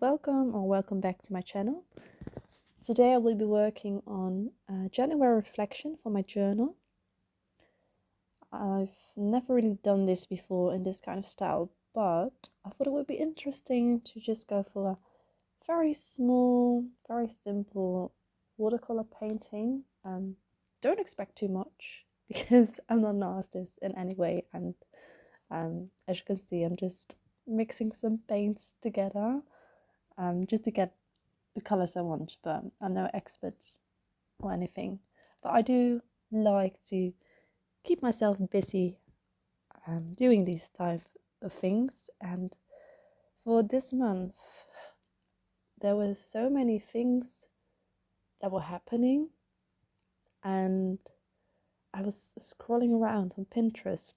welcome or welcome back to my channel. Today I will be working on a January reflection for my journal. I've never really done this before in this kind of style, but I thought it would be interesting to just go for a very small, very simple watercolor painting. Don't expect too much because I'm not an artist in any way, and as you can see, I'm just mixing some paints together just to get the colors I want, but I'm no expert or anything. But I do like to keep myself busy doing these type of things. And for this month, there were so many things that were happening, and I was scrolling around on Pinterest,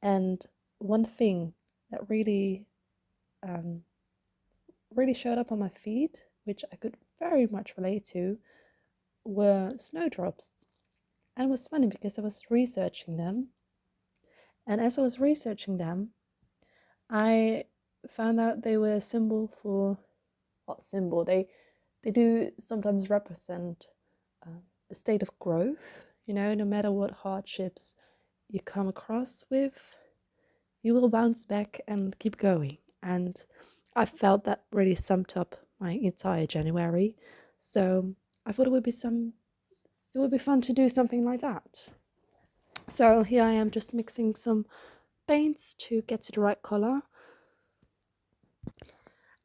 and one thing that really showed up on my feed, which I could very much relate to, were snowdrops. And it was funny because I was researching them, and as I was researching them, I found out they were a symbol for what symbol they do sometimes represent a state of growth. You know, no matter what hardships you come across with, you will bounce back and keep going. And I felt that really summed up my entire January. So I thought it would be fun to do something like that. So here I am just mixing some paints to get to the right color.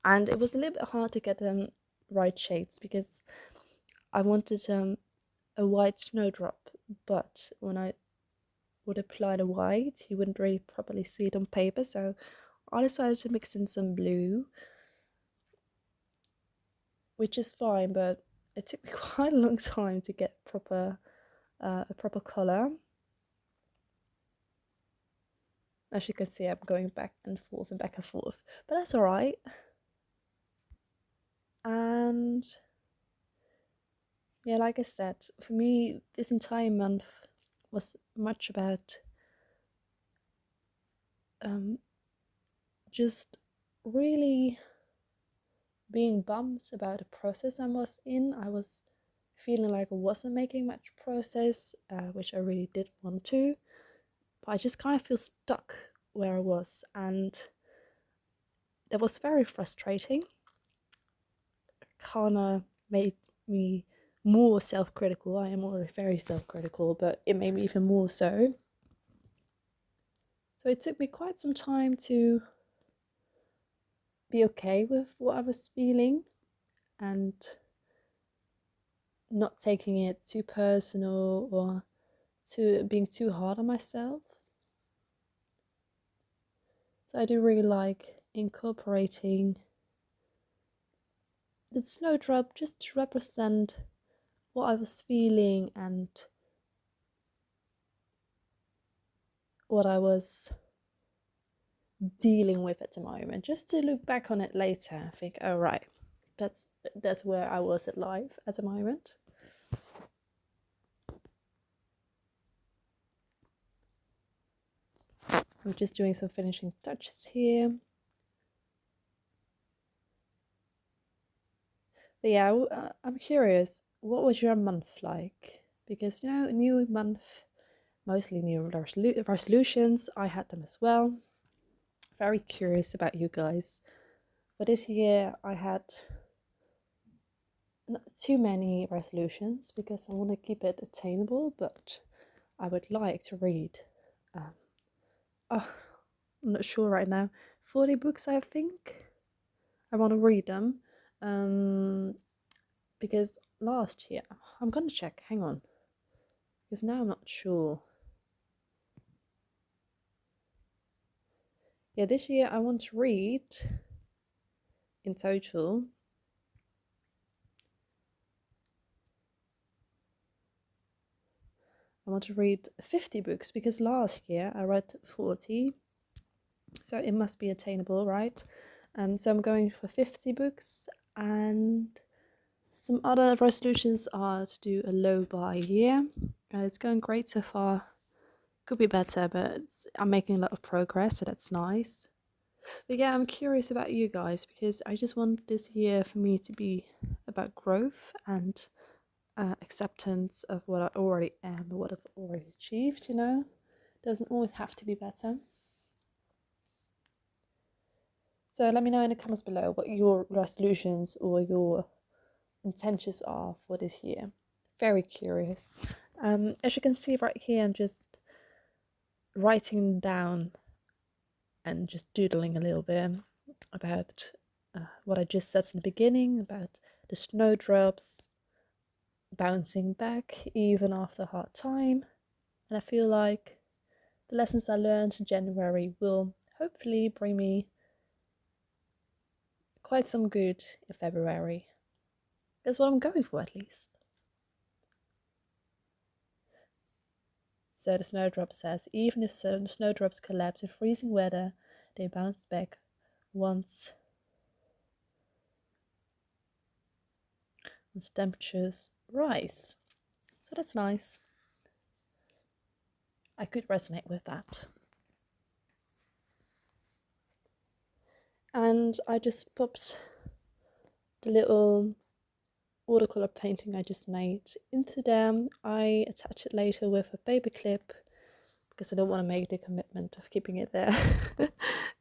And it was a little bit hard to get them right shades because I wanted a white snowdrop, but when I would apply the white, you wouldn't really properly see it on paper. So I decided to mix in some blue, which is fine, but it took me quite a long time to get a proper color. As you can see, I'm going back and forth, but that's all right. And yeah, like I said, for me, this entire month was much about just really being bummed about the process I was in. I was feeling like I wasn't making much progress, which I really did want to, but I just kind of feel stuck where I was, and it was very frustrating. It kind of made me more self-critical. I am already very self-critical, but it made me even more so. So it took me quite some time to be okay with what I was feeling and not taking it too personal or being too hard on myself. So I do really like incorporating the snowdrop just to represent what I was feeling and what I was dealing with at the moment, just to look back on it later and think, oh right, that's where I was at life at the moment. I'm just doing some finishing touches here. But yeah, I'm curious, what was your month like? Because, you know, new month, mostly new resolutions. I had them as well. Very curious about you guys. For this year, I had not too many resolutions because I want to keep it attainable, but I would like to read. Oh, I'm not sure right now. 40 books, I think. I want to read them. Because last year, I'm gonna check, hang on. Because now I'm not sure. Yeah, this year I want to read in total I want to read 50 books because last year I read 40, so it must be attainable, right? So I'm going for 50 books, and some other resolutions are to do a low buy year. It's going great so far. Could be better, but I'm making a lot of progress, so that's nice. But yeah, I'm curious about you guys because I just want this year for me to be about growth and acceptance of what I already am and what I've already achieved, you know? Doesn't always have to be better. So let me know in the comments below what your resolutions or your intentions are for this year. Very curious. As you can see right here, I'm just writing down and just doodling a little bit about what I just said in the beginning about the snowdrops bouncing back even after a hard time. And I feel like the lessons I learned in January will hopefully bring me quite some good in February. That's what I'm going for, at least. So the snowdrop says, even if certain snowdrops collapse in freezing weather, they bounce back once temperatures rise. So that's nice. I could resonate with that. And I just popped the little watercolor painting I just made into them. I attach it later with a paper clip because I don't want to make the commitment of keeping it there.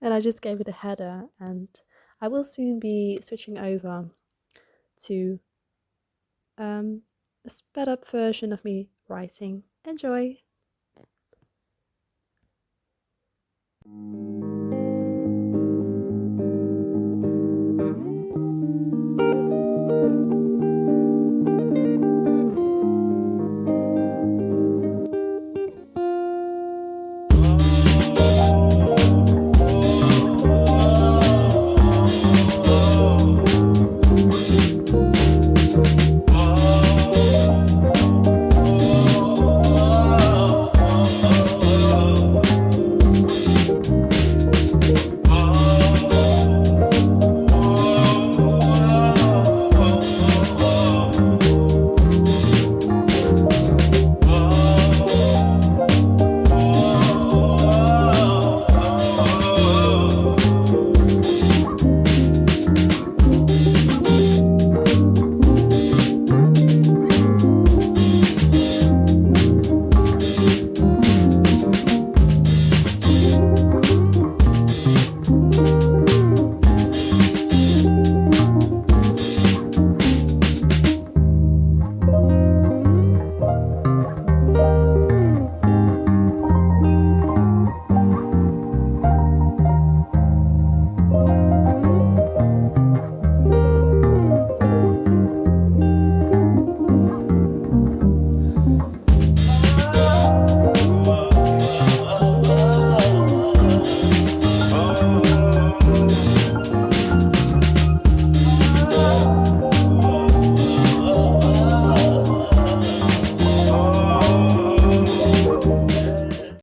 And I just gave it a header, and I will soon be switching over to a sped up version of me writing. Enjoy!